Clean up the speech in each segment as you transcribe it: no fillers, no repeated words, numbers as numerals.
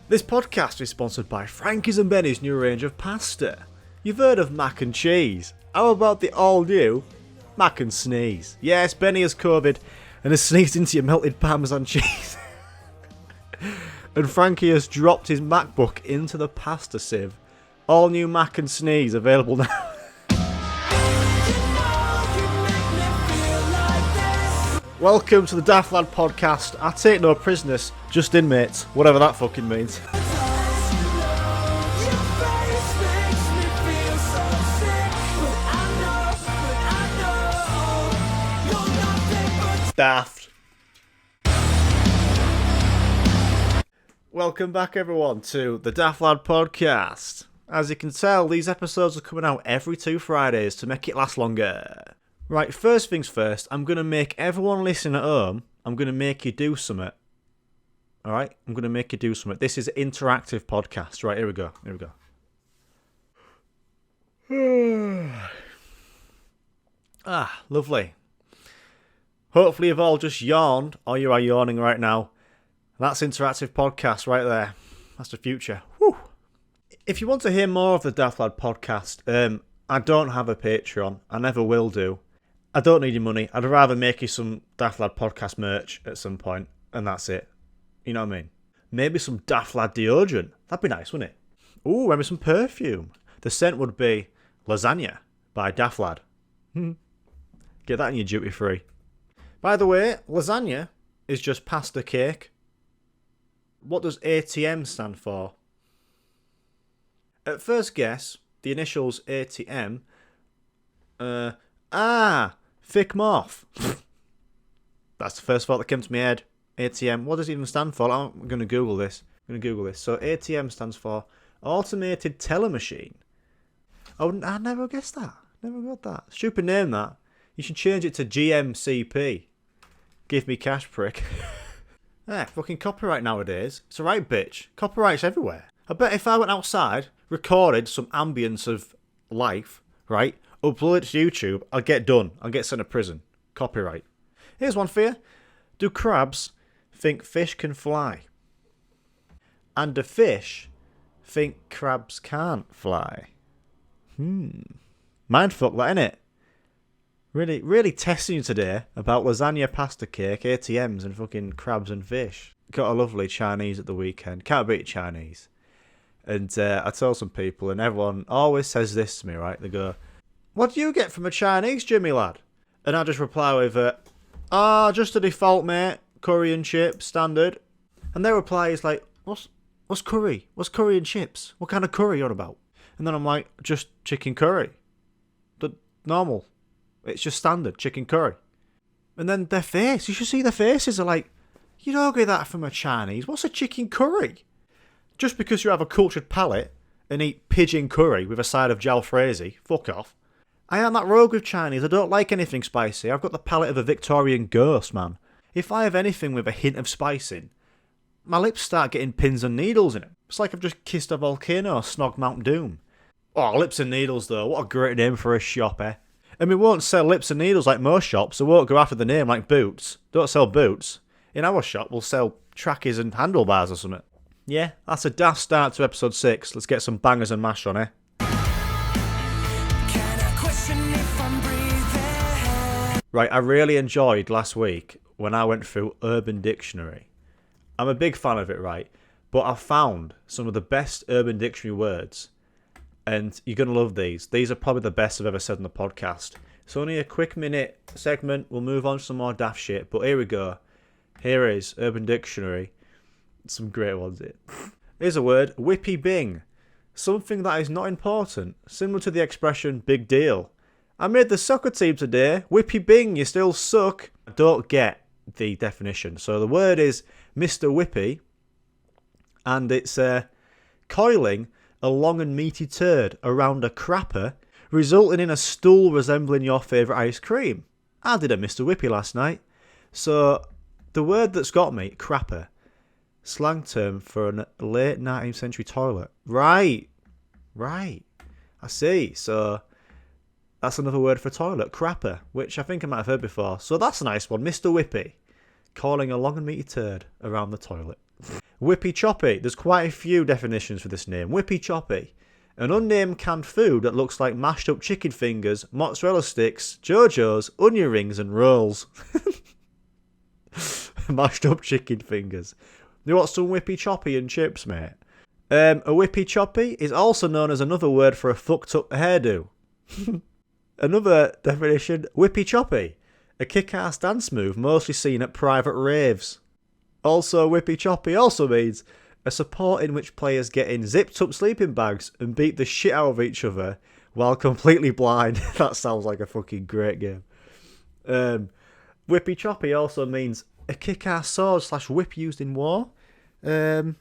This podcast is sponsored by Frankie's and Benny's new range of pasta. You've heard of mac and cheese. How about the all-new mac and sneeze? Yes, Benny has COVID and has sneezed into your melted parmesan cheese. And Frankie has dropped his MacBook into the pasta sieve. All new mac and sneeze available now. Welcome to the Daft Lad podcast. I take no prisoners, just inmates, whatever that fucking means. Daft. Welcome back everyone to the Daft Lad podcast. As you can tell, these episodes are coming out every 2 Fridays to make it last longer. Right, first things first, I'm going to make everyone listening at home, I'm going to make you do something. Alright? I'm going to make you do something. This is an interactive podcast. Right, here we go. Lovely. Hopefully you've all just yawned, or you are yawning right now. That's interactive podcast right there. That's the future. Whew. If you want to hear more of the Daft Lad podcast, I don't have a Patreon. I never will do. I don't need your money. I'd rather make you some Daft Lad podcast merch at some point, and that's it. You know what I mean? Maybe some Daft Lad deodorant. That'd be nice, wouldn't it? Ooh, maybe some perfume. The scent would be Lasagne by Daft Lad. Get that in your duty free. By the way, lasagna is just pasta cake. What does ATM stand for? At first guess, the initials ATM. Thick Morph. That's the first thought that came to my head. ATM. What does it even stand for? I'm going to Google this. So ATM stands for Automated Teller Machine. I never guessed that. Never got that. Stupid name that. You should change it to GMCP. Give me cash, prick. Fucking copyright nowadays. It's a right bitch. Copyright's everywhere. I bet if I went outside, recorded some ambience of life, right, upload it to YouTube, I'll get done. I'll get sent to prison. Copyright. Here's one for you. Do crabs think fish can fly? And do fish think crabs can't fly? Mindfuck that, innit? Really testing you today about lasagna, pasta cake, ATMs and fucking crabs and fish. Got a lovely Chinese at the weekend. Can't beat Chinese. And I told some people and everyone always says this to me, right? They go, "What do you get from a Chinese, Jimmy lad?" And I just reply with, just a default, mate. Curry and chips, standard. And their reply is like, what's curry? What's curry and chips? What kind of curry you on about? And then I'm like, just chicken curry. The normal. It's just standard chicken curry. And then their face, you should see their faces are like, you don't get that from a Chinese. What's a chicken curry? Just because you have a cultured palate and eat pigeon curry with a side of jalfrezi, fuck off. I am that rogue with Chinese. I don't like anything spicy. I've got the palate of a Victorian ghost, man. If I have anything with a hint of spice in, my lips start getting pins and needles in it. It's like I've just kissed a volcano or snogged Mount Doom. Oh, Lips and Needles though. What a great name for a shop, eh? And we won't sell lips and needles like most shops. They won't go after the name like Boots. Don't sell boots. In our shop, we'll sell trackies and handlebars or something. Yeah, that's a daft start to episode 6. Let's get some bangers and mash on, eh? Right, I really enjoyed last week when I went through Urban Dictionary. I'm a big fan of it, right? But I found some of the best Urban Dictionary words. And you're going to love these. These are probably the best I've ever said on the podcast. It's only a quick minute segment. We'll move on to some more daft shit. But here we go. Here is Urban Dictionary. Some great ones here. Here's a word. Whippy bing. Something that is not important. Similar to the expression big deal. I made the soccer team today. Whippy bing, you still suck. I don't get the definition. So the word is Mr. Whippy. And it's coiling a long and meaty turd around a crapper, resulting in a stool resembling your favourite ice cream. I did a Mr. Whippy last night. So, the word that's got me, crapper, slang term for a late 19th century toilet. Right. I see. So, that's another word for toilet, crapper, which I think I might have heard before. So that's a nice one, Mr. Whippy, calling a long and meaty turd around the toilet. Whippy choppy. There's quite a few definitions for this name. Whippy choppy. An unnamed canned food that looks like mashed up chicken fingers, mozzarella sticks, Jojo's, onion rings and rolls. Mashed up chicken fingers. You want some whippy choppy and chips, mate? A whippy choppy is also known as another word for a fucked up hairdo. Another definition, whippy choppy. A kick-ass dance move mostly seen at private raves. Also, whippy choppy also means a sport in which players get in zipped up sleeping bags and beat the shit out of each other while completely blind. That sounds like a fucking great game. Whippy choppy also means a kick-ass sword / whip used in war. Another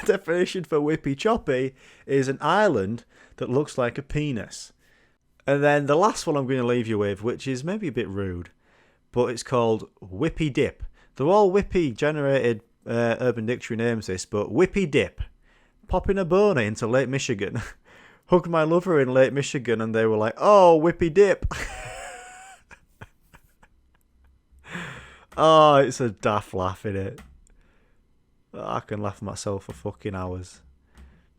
definition for whippy choppy is an island that looks like a penis. And then the last one I'm going to leave you with, which is maybe a bit rude, but it's called whippy dip. They're all whippy generated Urban Dictionary names this, but whippy dip. Popping a boner into Lake Michigan. Hugged my lover in Lake Michigan and they were like, oh, whippy dip. Oh, it's a daft laugh, innit? I can laugh at myself for fucking hours.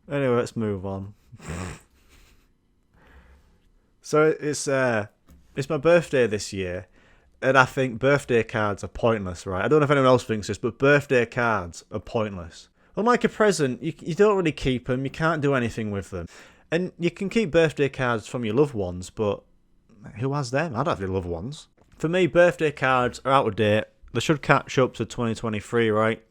Anyway, let's move on. So it's my birthday this year, and I think birthday cards are pointless, right? I don't know if anyone else thinks this, but birthday cards are pointless. Unlike a present, you don't really keep them, you can't do anything with them. And you can keep birthday cards from your loved ones, but who has them? I don't have any loved ones. For me, birthday cards are out of date. They should catch up to 2023, right?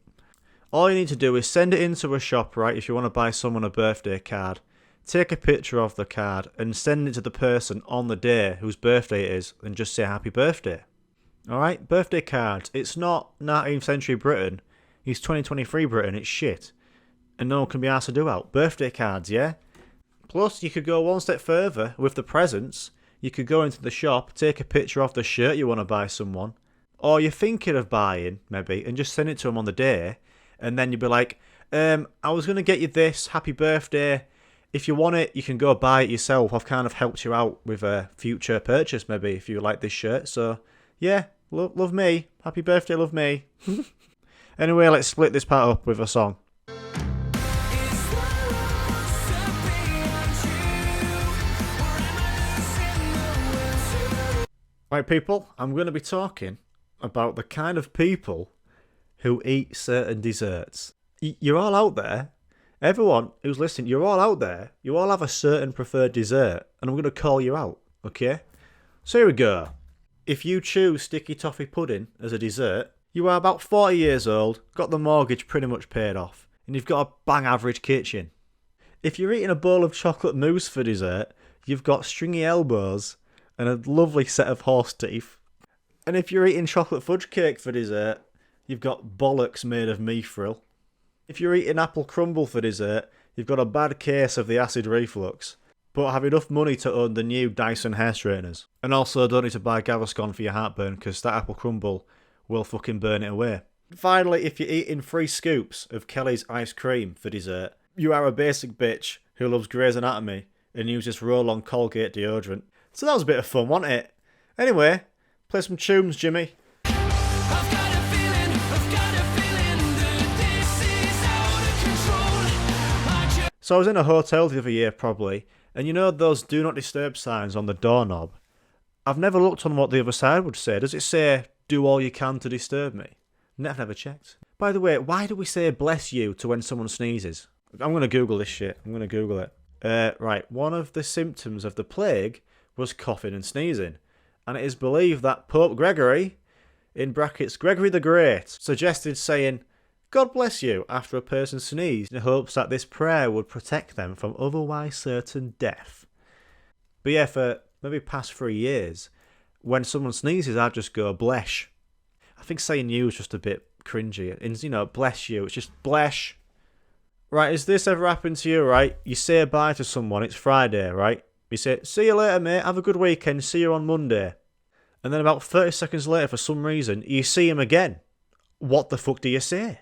All you need to do is send it into a shop, right, if you want to buy someone a birthday card. Take a picture of the card and send it to the person on the day whose birthday it is and just say happy birthday. Alright? Birthday cards. It's not 19th century Britain. It's 2023 Britain. It's shit. And no one can be asked to do out. Birthday cards, yeah? Plus, you could go one step further with the presents. You could go into the shop, take a picture of the shirt you want to buy someone, or you're thinking of buying, maybe, and just send it to them on the day, and then you'd be like, I was going to get you this, happy birthday. If you want it, you can go buy it yourself. I've kind of helped you out with a future purchase, maybe, if you like this shirt. So, yeah, love me. Happy birthday, love me. Anyway, let's split this part up with a song. Right, people, I'm going to be talking about the kind of people who eat certain desserts. You're all out there. Everyone who's listening, you're all out there. You all have a certain preferred dessert, and I'm going to call you out, okay? So here we go. If you choose sticky toffee pudding as a dessert, you are about 40 years old, got the mortgage pretty much paid off, and you've got a bang average kitchen. If you're eating a bowl of chocolate mousse for dessert, you've got stringy elbows and a lovely set of horse teeth. And if you're eating chocolate fudge cake for dessert, you've got bollocks made of mithril. If you're eating apple crumble for dessert, you've got a bad case of the acid reflux, but have enough money to own the new Dyson hair straighteners. And also don't need to buy Gaviscon for your heartburn, because that apple crumble will fucking burn it away. Finally, if you're eating 3 scoops of Kelly's ice cream for dessert, you are a basic bitch who loves Grey's Anatomy and uses roll-on Colgate deodorant. So that was a bit of fun, wasn't it? Anyway, play some tunes, Jimmy. So I was in a hotel the other year, probably, and you know those do not disturb signs on the doorknob? I've never looked on what the other side would say. Does it say, do all you can to disturb me? Never checked. By the way, why do we say bless you to when someone sneezes? I'm going to Google this shit. I'm going to Google it. Right, one of the symptoms of the plague was coughing and sneezing, and it is believed that Pope Gregory, in brackets Gregory the Great, suggested saying, God bless you, after a person sneezed, in hopes that this prayer would protect them from otherwise certain death. But yeah, for maybe past 3 years, when someone sneezes, I just go, blesh. I think saying you is just a bit cringy. And, you know, bless you, it's just blesh. Right, has this ever happened to you, right? You say bye to someone, it's Friday, right? You say, see you later, mate, have a good weekend, see you on Monday. And then about 30 seconds later, for some reason, you see him again. What the fuck do you say?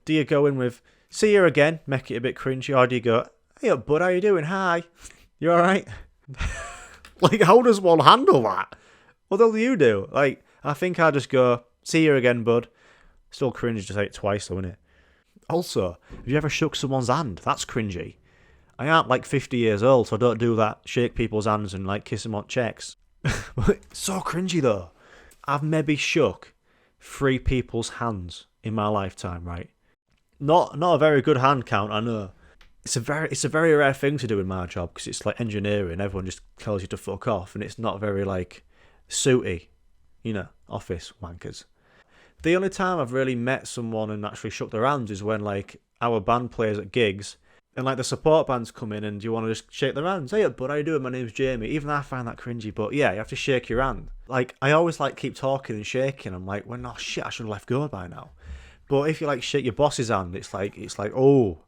Do you go in with, see you again, make it a bit cringy, or do you go, hey up, bud, how you doing? Hi. You alright? Like, how does one handle that? What the hell do you do? Like, I think I just go, see you again, bud. Still cringy to say it twice though, innit? Also, have you ever shook someone's hand? That's cringy. I aren't like 50 years old, so I don't do that. Shake people's hands and like kiss them on checks. So cringy though. I've maybe shook 3 people's hands in my lifetime, right? Not a very good hand count, I know. It's a very rare thing to do in my job because it's like engineering. Everyone just tells you to fuck off, and it's not very like suity, you know, office wankers. The only time I've really met someone and actually shook their hands is when like our band plays at gigs, and like the support bands come in and you want to just shake their hands. Hey, bud, how you doing? My name's Jamie. Even though I find that cringy, but yeah, you have to shake your hand. Like I always like keep talking and shaking. I'm like, well, no shit, I should have left go by now. But if you like shake your boss's hand, it's like oh,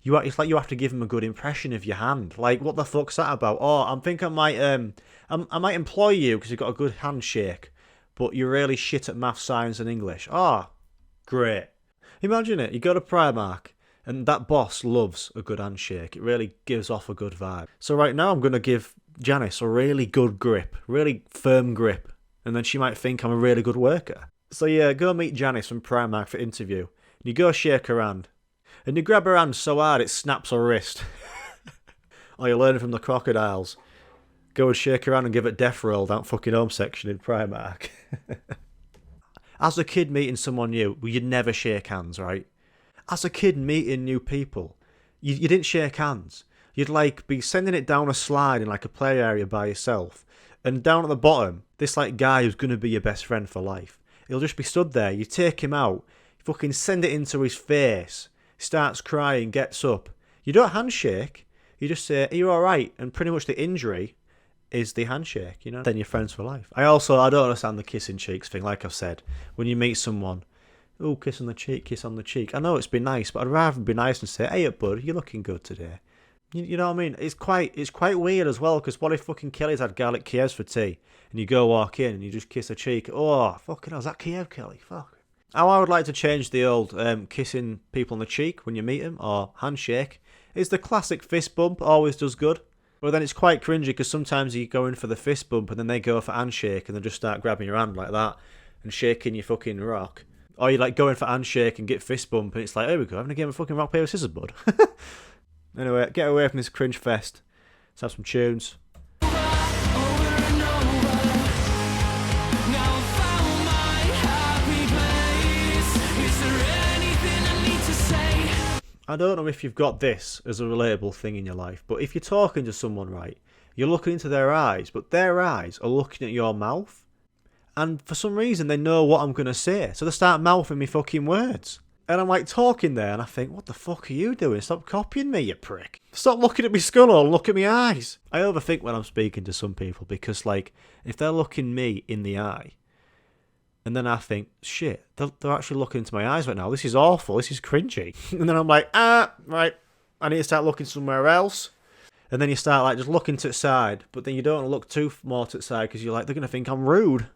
it's like you have to give him a good impression of your hand. Like what the fuck's that about? Oh, I might employ you because you've got a good handshake, but you're really shit at math, science, and English. Ah, great. Imagine it. You go to Primark. And that boss loves a good handshake. It really gives off a good vibe. So right now I'm going to give Janice a really good grip, really firm grip. And then she might think I'm a really good worker. So yeah, go meet Janice from Primark for interview. And you go shake her hand. And you grab her hand so hard it snaps her wrist. Or you learn from the crocodiles. Go and shake her hand and give it death roll down fucking home section in Primark. As a kid meeting someone new, well, you'd never shake hands, right? As a kid meeting new people, you didn't shake hands. You'd like be sending it down a slide in like a play area by yourself. And down at the bottom, this like guy who's going to be your best friend for life. He'll just be stood there. You take him out, you fucking send it into his face. Starts crying, gets up. You don't handshake. You just say, are you alright? And pretty much the injury is the handshake, you know? Then you're friends for life. I don't understand the kissing cheeks thing, like I've said. When you meet someone, oh, kiss on the cheek, kiss on the cheek. I know it's been nice, but I'd rather be nice and say, hey, bud, you're looking good today. You know what I mean? It's quite weird as well, because what if fucking Kelly's had garlic Kievs for tea, and you go walk in and you just kiss her cheek? Oh, fucking hell, is that Kiev, Kelly? Fuck. How I would like to change the old kissing people on the cheek when you meet them, or handshake, is the classic fist bump, always does good. But then it's quite cringy, because sometimes you go in for the fist bump, and then they go for handshake, and they just start grabbing your hand like that, and shaking your fucking rock. Or you like going for handshake and get fist bump, and it's like, here we go, having a game of fucking rock, paper, scissors, bud. Anyway, get away from this cringe fest. Let's have some tunes. I don't know if you've got this as a relatable thing in your life, but if you're talking to someone, right, you're looking into their eyes, but their eyes are looking at your mouth. And for some reason, they know what I'm going to say. So they start mouthing me fucking words. And I'm like talking there, and I think, what the fuck are you doing? Stop copying me, you prick. Stop looking at me skull and look at me eyes. I overthink when I'm speaking to some people, because like, if they're looking me in the eye, and then I think, shit, they're actually looking into my eyes right now. This is awful. This is cringy. And then I'm like, right, I need to start looking somewhere else. And then you start like just looking to the side, but then you don't look too more to the side because you're like, they're going to think I'm rude.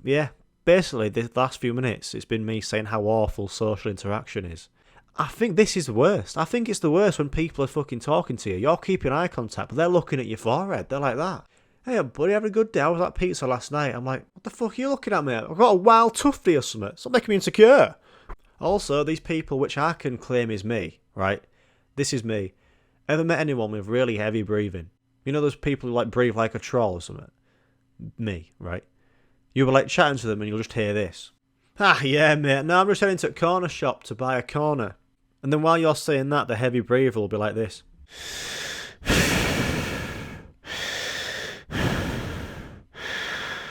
Yeah, basically the last few minutes, it's been me saying how awful social interaction is. I think this is the worst. I think it's the worst when people are fucking talking to you. You're keeping eye contact, but they're looking at your forehead. They're like that. Hey, buddy, having a good day. I was at pizza last night. I'm like, what the fuck are you looking at me? I've got a wild tufty or something. Stop making me insecure. Also, these people, which I can claim is me, right? This is me. Ever met anyone with really heavy breathing? You know those people who like breathe like a troll or something? Me, right? You were like chatting to them and you'll just hear this. Ah, yeah, mate. No, I'm just heading to a corner shop to buy a corner. And then while you're saying that, the heavy breather will be like this.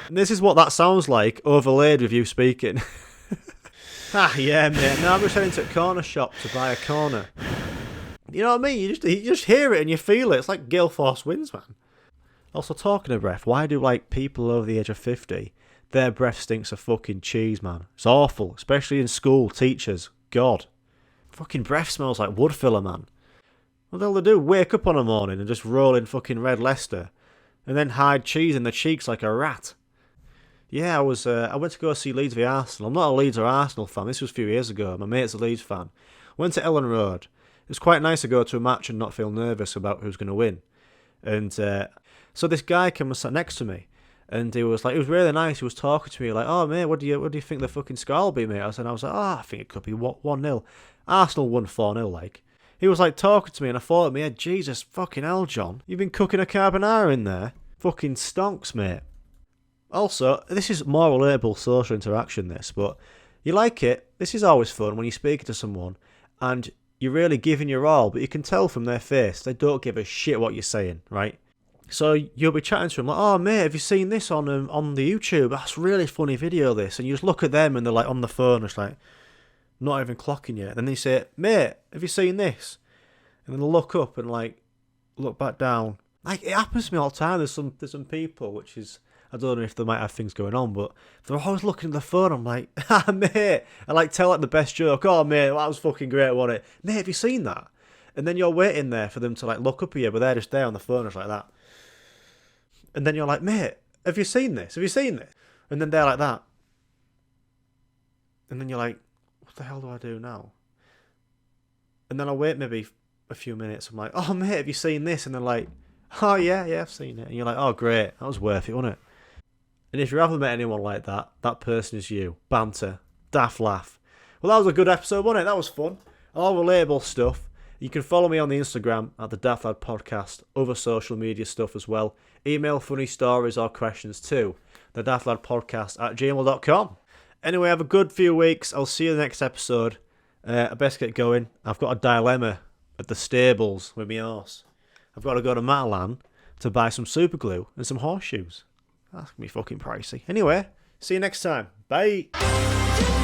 And this is what that sounds like, overlaid with you speaking. Ah, yeah, mate. No, I'm just heading to a corner shop to buy a corner. You know what I mean? You just hear it and you feel it. It's like gale force winds, man. Also, talking of breath, why do like people over the age of 50, their breath stinks of fucking cheese, man? It's awful, especially in school, teachers. God. Fucking breath smells like wood filler, man. What the hell they do? Wake up on a morning and just roll in fucking red Leicester and then hide cheese in the cheeks like a rat. Yeah, I went to go see Leeds v Arsenal. I'm not a Leeds or Arsenal fan. This was a few years ago. My mate's a Leeds fan. Went to Ellen Road. It was quite nice to go to a match and not feel nervous about who's going to win. And so this guy came and sat next to me. And he was really nice. He was talking to me like, oh, mate, what do you think the fucking score will be, mate? I was like, I think it could be 1-0. Arsenal won 4-0, like. He was like talking to me, and I thought in my head, Jesus fucking hell, John. You've been cooking a carbonara in there. Fucking stonks, mate. Also, this is more relatable social interaction, this, but you like it. This is always fun when you're speaking to someone, and you're really giving your all, but you can tell from their face they don't give a shit what you're saying, right? So you'll be chatting to them like, oh mate, have you seen this on the YouTube? That's a really funny video, this. And you just look at them and they're like on the phone, it's like, not even clocking yet. Then they say, mate, have you seen this? And then they'll look up and like, look back down. Like, it happens to me all the time. There's some people, which is, I don't know if they might have things going on, but they're always looking at the phone. I'm like, ah, mate. I like tell like the best joke. Oh, mate, that was fucking great, wasn't it? Mate, have you seen that? And then you're waiting there for them to like look up at you, but they're just there on the phone, just like that. And then you're like, mate, have you seen this? Have you seen this? And then they're like that. And then you're like, what the hell do I do now? And then I wait maybe a few minutes. I'm like, oh, mate, have you seen this? And they're like, oh, yeah, I've seen it. And you're like, oh, great. That was worth it, wasn't it? And if you haven't met anyone like that, that person is you. Banter. Daft laugh. Well, that was a good episode, wasn't it? That was fun. All relatable stuff. You can follow me on the Instagram at the Daft Lad Podcast, other social media stuff as well. Email funny stories or questions to the Daft Lad Podcast at gmail.com. Anyway, have a good few weeks. I'll see you in the next episode. I best get going. I've got a dilemma at the stables with my horse. I've got to go to Matalan to buy some super glue and some horseshoes. That's going to be fucking pricey. Anyway, see you next time. Bye.